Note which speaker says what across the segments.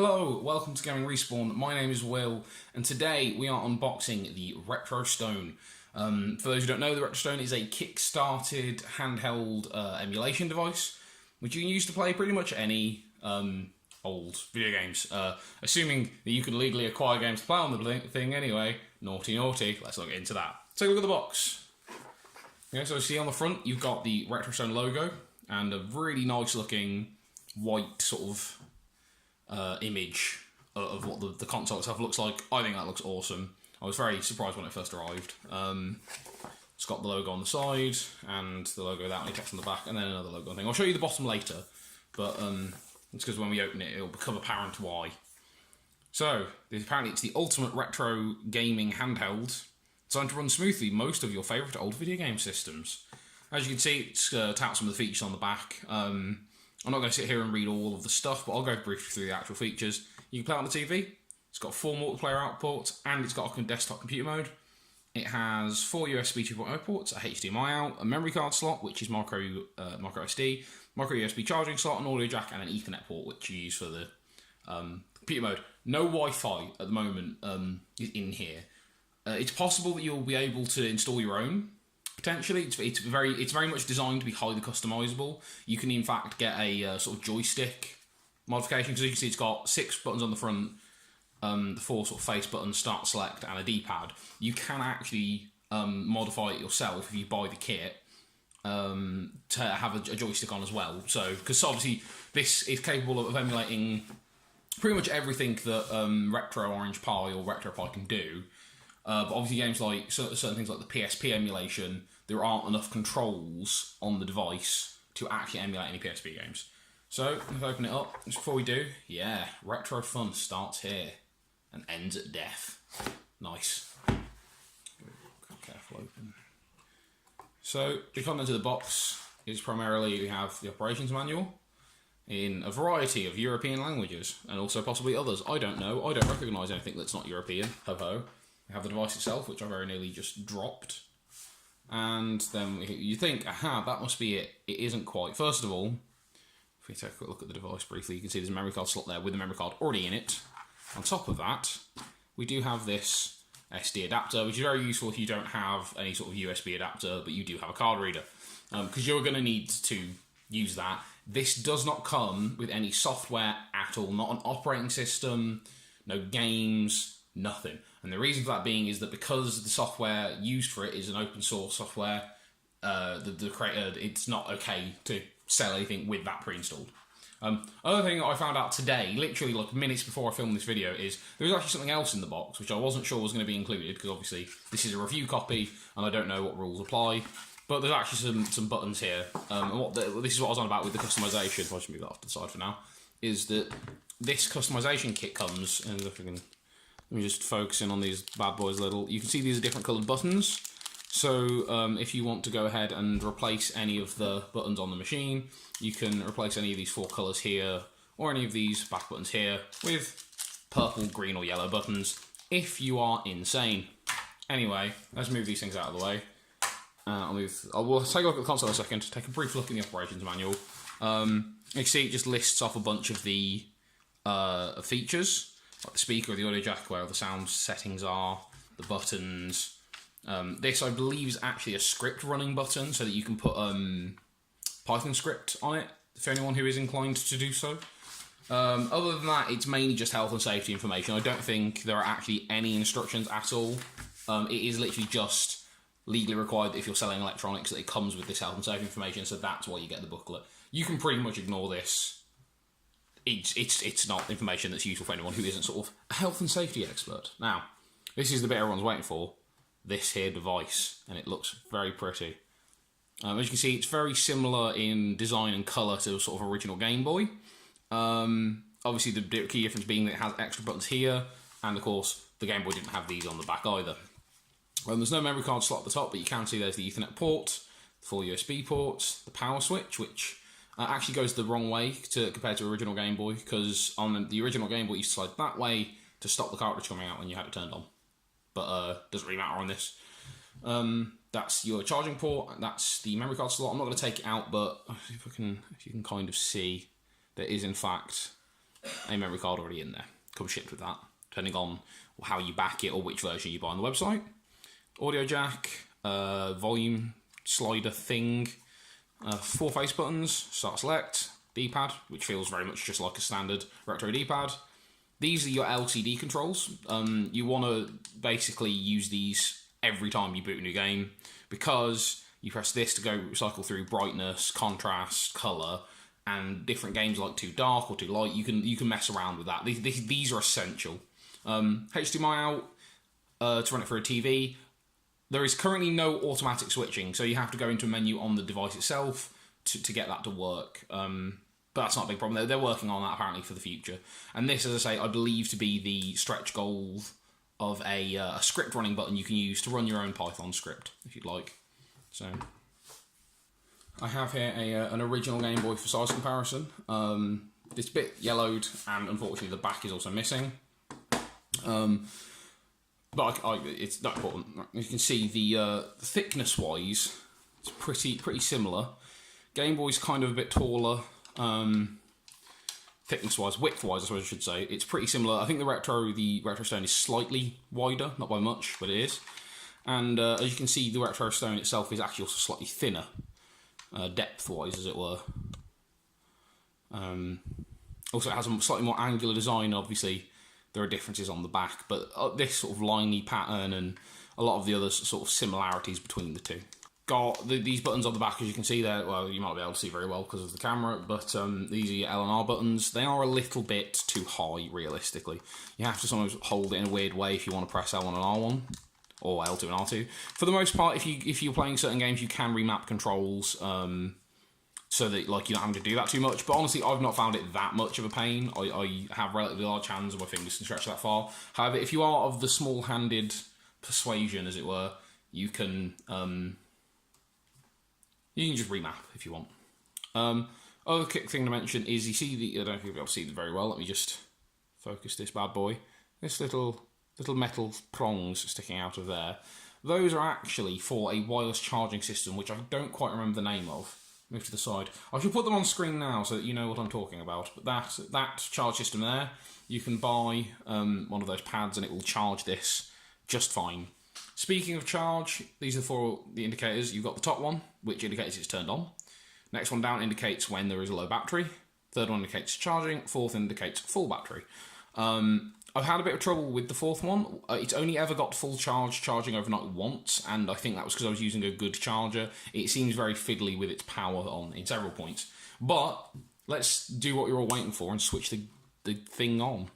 Speaker 1: Hello, welcome to Gaming Respawn. My name is Will, and today we are unboxing the Retrostone. For those who don't know, the Retrostone is a kick-started handheld emulation device, which you can use to play pretty much any old video games. Assuming that you can legally acquire games to play on the thing anyway. Naughty, naughty. Let's not get into that. Take a look at the box. Okay, so you see on the front, you've got the Retrostone logo, and a really nice looking white sort of image of what the console itself looks like. I think that looks awesome. I was very surprised when it first arrived. It's got the logo on the side and the logo without any text on the back, and then another logo thing. I'll show you the bottom later, but it's because when we open it, it'll become apparent why. So, apparently it's the ultimate retro gaming handheld, designed to run smoothly most of your favourite old video game systems. As you can see, it's touts some of the features on the back. I'm not going to sit here and read all of the stuff, but I'll go briefly through the actual features. You can play it on the TV. It's got 4 multiplayer outputs, and it's got a desktop computer mode. It has 4 USB 2.0 ports, a HDMI out, a memory card slot, which is micro SD, micro USB charging slot, an audio jack, and an Ethernet port, which you use for the computer mode. No Wi-Fi at the moment is in here. It's possible that you'll be able to install your own. Potentially, it's very much designed to be highly customizable. You can in fact get a sort of joystick modification, because you can see it's got 6 buttons on the front, the 4 sort of face buttons, start, select, and a D-pad. You can actually modify it yourself if you buy the kit to have a joystick on as well. So, because obviously this is capable of emulating pretty much everything that Retro Orange Pi or RetroPie can do. But obviously games like certain things like the PSP emulation, there aren't enough controls on the device to actually emulate any PSP games. So, let's open it up. Just before we do, yeah, retro fun starts here and ends at death. Nice. Careful open. So, the contents of the box is primarily we have the operations manual in a variety of European languages, and also possibly others. I don't know. I don't recognise anything that's not European. Ho-ho. We have the device itself, which I very nearly just dropped. And then you think, aha, that must be it. It isn't quite. First of all, if we take a quick look at the device briefly, you can see there's a memory card slot there with the memory card already in it. On top of that, we do have this SD adapter, which is very useful if you don't have any sort of USB adapter, but you do have a card reader, because you're going to need to use that. This does not come with any software at all, not an operating system, no games, nothing. And the reason for that being is that because the software used for it is an open source software, the creator, it's not okay to sell anything with that pre-installed. Other thing that I found out today, literally like minutes before I filmed this video, is there was actually something else in the box which I wasn't sure was going to be included, because obviously this is a review copy and I don't know what rules apply. But there's actually some buttons here, and this is what I was on about with the customization. If I just move that off to the side for now, is that this customization kit comes, and if we can. Let me just focus in on these bad boys a little. You can see these are different coloured buttons. So if you want to go ahead and replace any of the buttons on the machine, you can replace any of these 4 colours here, or any of these back buttons here, with purple, green or yellow buttons, if you are insane. Anyway, let's move these things out of the way. We'll take a look at the console in a second, take a brief look in the operations manual. You can see it just lists off a bunch of the features, like the speaker or the audio jack, where all the sound settings are, the buttons. This, I believe, is actually a script running button, so that you can put Python script on it, for anyone who is inclined to do so. Other than that, it's mainly just health and safety information. I don't think there are actually any instructions at all. It is literally just legally required that if you're selling electronics, that it comes with this health and safety information, so that's why you get the booklet. You can pretty much ignore this. It's not information that's useful for anyone who isn't sort of a health and safety expert. Now, this is the bit everyone's waiting for, this here device, and it looks very pretty. As you can see, it's very similar in design and colour to sort of original Game Boy. Obviously, the key difference being that it has extra buttons here, and of course, the Game Boy didn't have these on the back either. There's no memory card slot at the top, but you can see there's the Ethernet port, the 4 USB ports, the power switch, which actually goes the wrong way compared to original Game Boy, because on the original Game Boy you slide that way to stop the cartridge coming out when you had it turned on. But doesn't really matter on this. That's your charging port, that's the memory card slot. I'm not going to take it out, but if you can kind of see, there is in fact a memory card already in there. Comes shipped with that, depending on how you back it or which version you buy on the website. Audio jack, volume slider thing, 4 face buttons, start select, D-pad, which feels very much just like a standard retro D-pad. These are your LCD controls. You want to basically use these every time you boot a new game, because you press this to go cycle through brightness, contrast, colour, and different games like too dark or too light, you can mess around with that. These are essential. HDMI out to run it through a TV. There is currently no automatic switching, so you have to go into a menu on the device itself to get that to work. But that's not a big problem. They're working on that apparently for the future. And this, as I say, I believe to be the stretch goal of a script running button you can use to run your own Python script, if you'd like. So I have here an original Game Boy for size comparison. It's a bit yellowed, and unfortunately the back is also missing. But it's not important. You can see the thickness-wise, it's pretty similar. Game Boy's kind of a bit taller. Thickness-wise, width-wise, I suppose I should say, it's pretty similar. I think the Retrostone is slightly wider, not by much, but it is. And as you can see, the Retrostone itself is actually also slightly thinner, depth-wise, as it were. Also, it has a slightly more angular design, obviously. There are differences on the back, but this sort of liney pattern and a lot of the other sort of similarities between the two. Got these buttons on the back, as you can see there. Well, you might be able to see very well because of the camera, but these are your L and R buttons. They are a little bit too high, realistically. You have to sometimes hold it in a weird way if you want to press L1 and R1, or L2 and R2. For the most part, if you're playing certain games, you can remap controls, so that like you're not having to do that too much. But honestly, I've not found it that much of a pain. I have relatively large hands and my fingers can stretch that far. However, if you are of the small-handed persuasion, as it were, you can just remap if you want. Other quick thing to mention is you see I don't know if you'll be able to see it very well. Let me just focus this bad boy. This little metal prongs sticking out of there. Those are actually for a wireless charging system, which I don't quite remember the name of. Move to the side. I should put them on screen now so that you know what I'm talking about. But that charge system there, you can buy one of those pads and it will charge this just fine. Speaking of charge, these are for the indicators. You've got the top one, which indicates it's turned on. Next one down indicates when there is a low battery. Third one indicates charging. Fourth indicates full battery. I've had a bit of trouble with the fourth one. It's only ever got full charging overnight once, and I think that was because I was using a good charger. It seems very fiddly with its power in several points. But let's do what you're all waiting for and switch the thing on.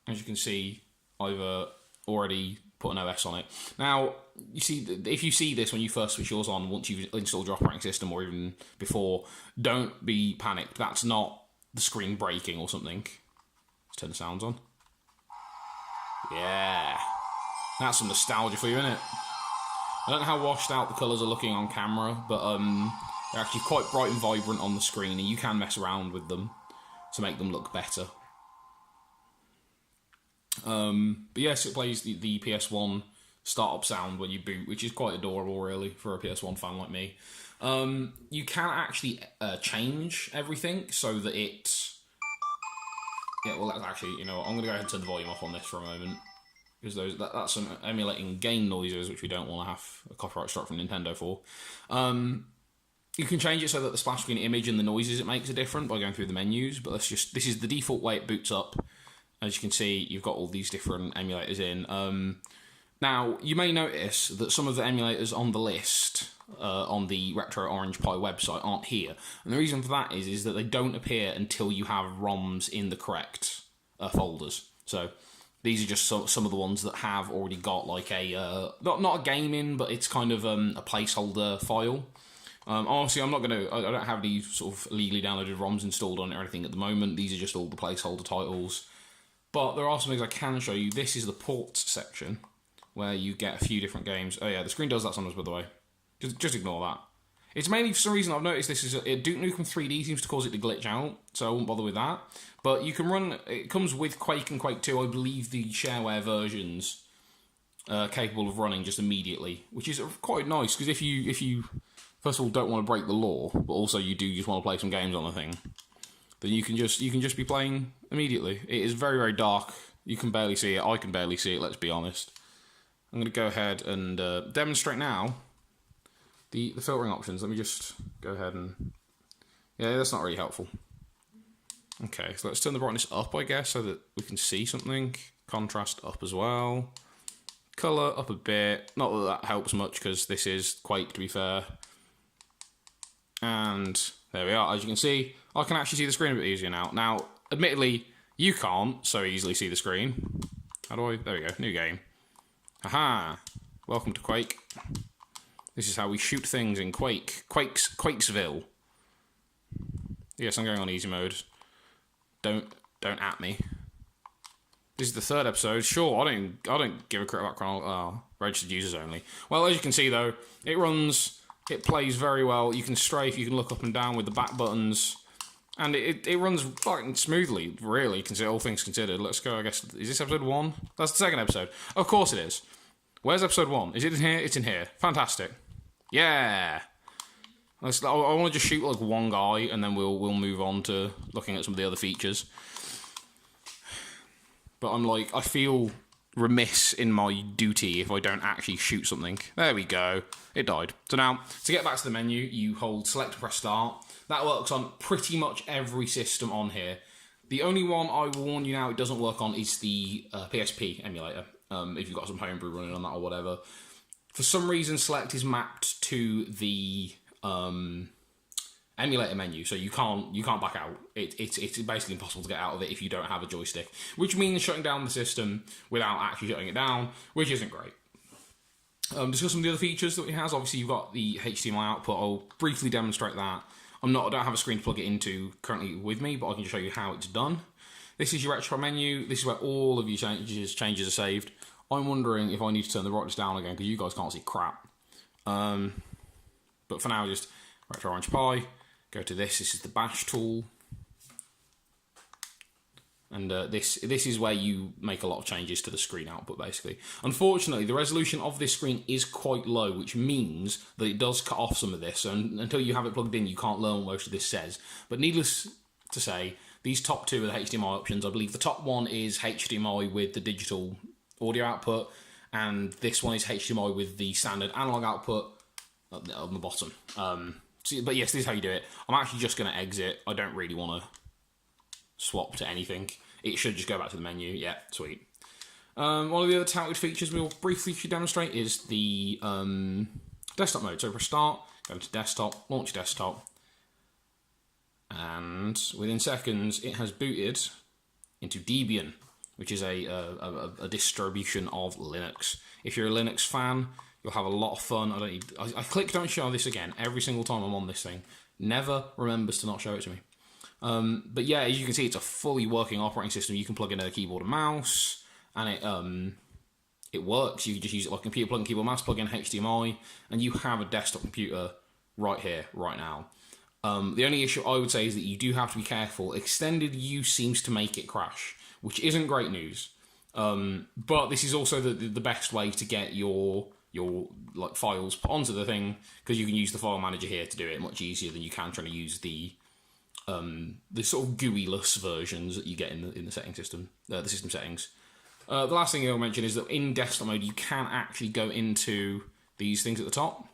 Speaker 1: As you can see, I've already put an OS on it. Now, you see, if you see this when you first switch yours on, once you've installed your operating system or even before, don't be panicked. That's not the screen breaking or something. Let's turn the sounds on. Yeah. That's some nostalgia for you, isn't it? I don't know how washed out the colours are looking on camera, but they're actually quite bright and vibrant on the screen, and you can mess around with them to make them look better. But yes, it plays the PS1 startup sound when you boot, which is quite adorable, really, for a PS1 fan like me. You can actually change everything so that it's... Yeah, well, that's actually, you know, I'm going to go ahead and turn the volume off on this for a moment, because that's some emulating game noises, which we don't want to have a copyright strike from Nintendo for. You can change it so that the splash screen image and the noises it makes are different by going through the menus, but this is the default way it boots up. As you can see, you've got all these different emulators in. Now, you may notice that some of the emulators on the list on the Retro Orange Pi website aren't here. And the reason for that is that they don't appear until you have ROMs in the correct folders. So these are just some of the ones that have already got like a, not a gaming, but it's kind of a placeholder file. Obviously, I don't have any sort of legally downloaded ROMs installed on it or anything at the moment. These are just all the placeholder titles. But there are some things I can show you. This is the ports section, where you get a few different games. Oh yeah, the screen does that sometimes, by the way. Just ignore that. It's mainly, for some reason, I've noticed this is Duke Nukem 3D seems to cause it to glitch out, so I won't bother with that. But you can run, it comes with Quake and Quake 2, I believe the shareware versions capable of running just immediately, which is quite nice, because if you, first of all, don't want to break the law, but also you do just want to play some games on the thing, then you can just be playing immediately. It is very, very dark. You can barely see it. I can barely see it, let's be honest. I'm going to go ahead and demonstrate now the filtering options. Let me just go ahead and... Yeah, that's not really helpful. Okay, so let's turn the brightness up, I guess, so that we can see something. Contrast up as well. Colour up a bit. Not that that helps much, because this is Quake, to be fair. And there we are. As you can see, I can actually see the screen a bit easier now. Now, admittedly, you can't so easily see the screen. How do I... There we go. New game. Haha. Welcome to Quake. This is how we shoot things in Quake. Quakesville. Yes, I'm going on easy mode. Don't at me. This is the 3rd episode. Sure, I don't give a crap about chronology. Registered users only. Well, as you can see though, it runs. It plays very well. You can strafe. You can look up and down with the back buttons, and it runs fucking smoothly. Really, consider all things considered. Let's go. I guess is this episode 1? That's the 2nd episode. Of course it is. Where's episode 1? Is it in here? It's in here. Fantastic. Yeah. I want to just shoot like one guy, and then we'll move on to looking at some of the other features. But I feel remiss in my duty if I don't actually shoot something. There we go. It died. So now, to get back to the menu, you hold select and press start. That works on pretty much every system on here. The only one I will warn you now it doesn't work on is the PSP emulator. If you've got some homebrew running on that or whatever. For some reason, select is mapped to the emulator menu, so you can't back out. It's basically impossible to get out of it if you don't have a joystick, which means shutting down the system without actually shutting it down, which isn't great. Discuss some of the other features that it has. Obviously, you've got the HDMI output. I'll briefly demonstrate that. I don't have a screen to plug it into currently with me, but I can just show you how it's done. This is your retro menu. This is where all of your changes are saved. I'm wondering if I need to turn the brightness down again because you guys can't see crap. But for now, just Retro Orange Pi. Go to this. This is the bash tool. And this is where you make a lot of changes to the screen output, basically. Unfortunately, the resolution of this screen is quite low, which means that it does cut off some of this. So until you have it plugged in, you can't learn what most of this says. But needless to say, these top two are the HDMI options. I believe the top one is HDMI with the digital audio output, and this one is HDMI with the standard analog output on the bottom. But yes, this is how you do it. I'm actually just going to exit. I don't really want to swap to anything. It should just go back to the menu. Yeah, sweet. One of the other touted features we'll briefly demonstrate is the desktop mode. So press start, go to desktop, launch desktop, and within seconds it has booted into Debian, which is a distribution of Linux. If you're a Linux fan, you'll have a lot of fun. I click don't show this again every single time I'm on this thing. Never remembers to not show it to me. But yeah, as you can see, it's a fully working operating system. You can plug in a keyboard and mouse, and it works. You can just use it like a computer, plug in keyboard, mouse, plug in HDMI, and you have a desktop computer right here, right now. The only issue I would say is that you do have to be careful. Extended use seems to make it crash, which isn't great news. But this is also the best way to get your like files put onto the thing, because you can use the file manager here to do it much easier than you can trying to use the sort of GUI-less versions that you get in the setting system, the system settings. The last thing I'll mention is that in desktop mode you can actually go into these things at the top,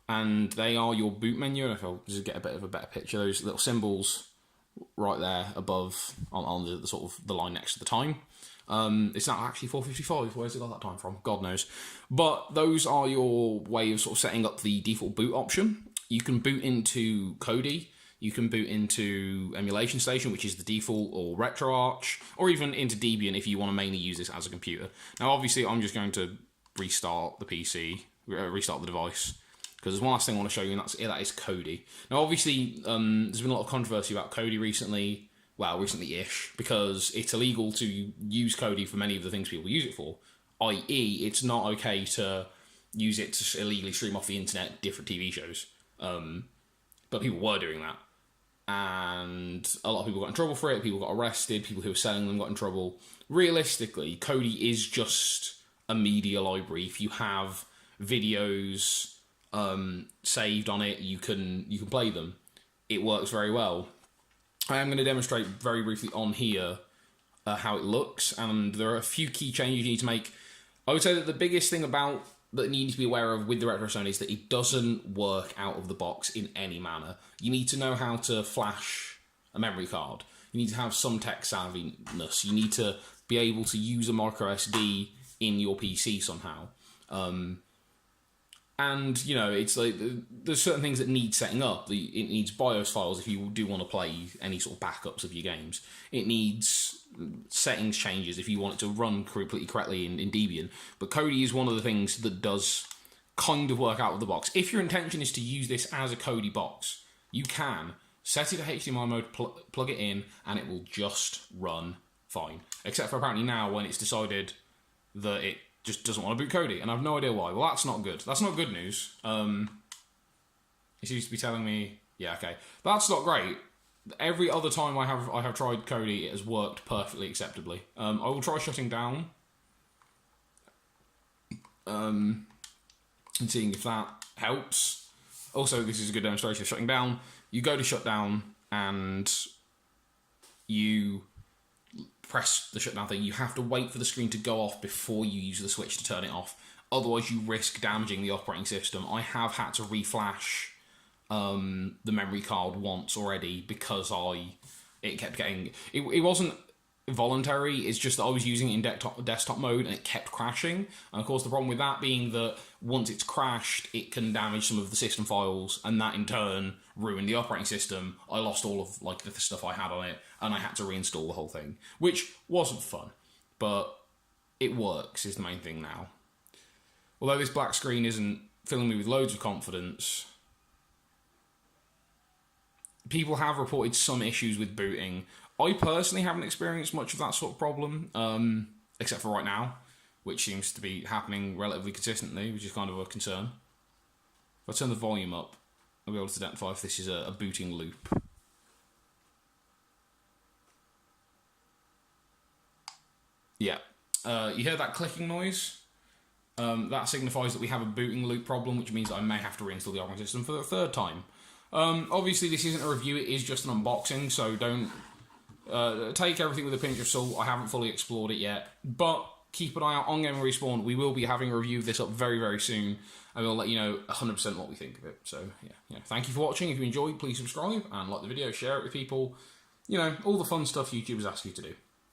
Speaker 1: and they are your boot menu. If I'll just get a bit of a better picture, those little symbols right there above on the sort of the line next to the time. It's not actually 4:55. Where's it got that time from? God knows. But those are your way of sort of setting up the default boot option. You can boot into Kodi. You can boot into Emulation Station, which is the default, or RetroArch, or even into Debian if you want to mainly use this as a computer. Now, obviously, I'm just going to restart the PC, restart the device, because there's one last thing I want to show you, and that is Kodi. Now, obviously, there's been a lot of controversy about Kodi recently. Well, recently-ish, because it's illegal to use Kodi for many of the things people use it for, i.e. it's not okay to use it to illegally stream off the internet different TV shows. But people were doing that, and a lot of people got in trouble for it. People got arrested. People who were selling them got in trouble. Realistically, Kodi is just a media library. If you have videos saved on it, you can play them. It works very well. I am going to demonstrate very briefly on here how it looks, and there are a few key changes you need to make. I would say that the biggest thing that you need to be aware of with the Retrostone is that it doesn't work out of the box in any manner. You need to know how to flash a memory card. You need to have some tech savviness. You need to be able to use a micro SD in your PC somehow. And, you know, it's like, there's certain things that need setting up. It needs BIOS files if you do want to play any sort of backups of your games. It needs settings changes if you want it to run completely correctly in Debian. But Kodi is one of the things that does kind of work out of the box. If your intention is to use this as a Kodi box, you can set it to HDMI mode, plug it in, and it will just run fine. Except for apparently now when it's decided that it just doesn't want to boot Kodi, and I have no idea why. Well, that's not good. That's not good news. It seems to be telling me, yeah, okay, that's not great. Every other time I have tried Kodi, it has worked perfectly acceptably. I will try shutting down, and seeing if that helps. Also, this is a good demonstration of shutting down. You go to shut down, and you press the shutdown thing. You have to wait for the screen to go off before you use the switch to turn it off. Otherwise, you risk damaging the operating system. I have had to reflash the memory card once already because it kept getting... It wasn't voluntary, it's just that I was using it in desktop mode and it kept crashing. And of course, the problem with that being that once it's crashed, it can damage some of the system files, and that in turn ruined the operating system. I lost all of like the stuff I had on it, and I had to reinstall the whole thing, which wasn't fun, but it works is the main thing now. Although this black screen isn't filling me with loads of confidence, people have reported some issues with booting. I personally haven't experienced much of that sort of problem, except for right now, which seems to be happening relatively consistently, which is kind of a concern. If I turn the volume up, I'll be able to identify if this is a booting loop. Yeah. You hear that clicking noise? That signifies that we have a booting loop problem, which means I may have to reinstall the operating system for the third time. Obviously, this isn't a review, it is just an unboxing, so don't take everything with a pinch of salt. I haven't fully explored it yet, but keep an eye out on Game Respawn. We will be having a review of this up very, very soon, and we'll let you know 100% what we think of it. So, yeah. Thank you for watching. If you enjoyed, please subscribe and like the video, share it with people. You know, all the fun stuff YouTubers ask you to do.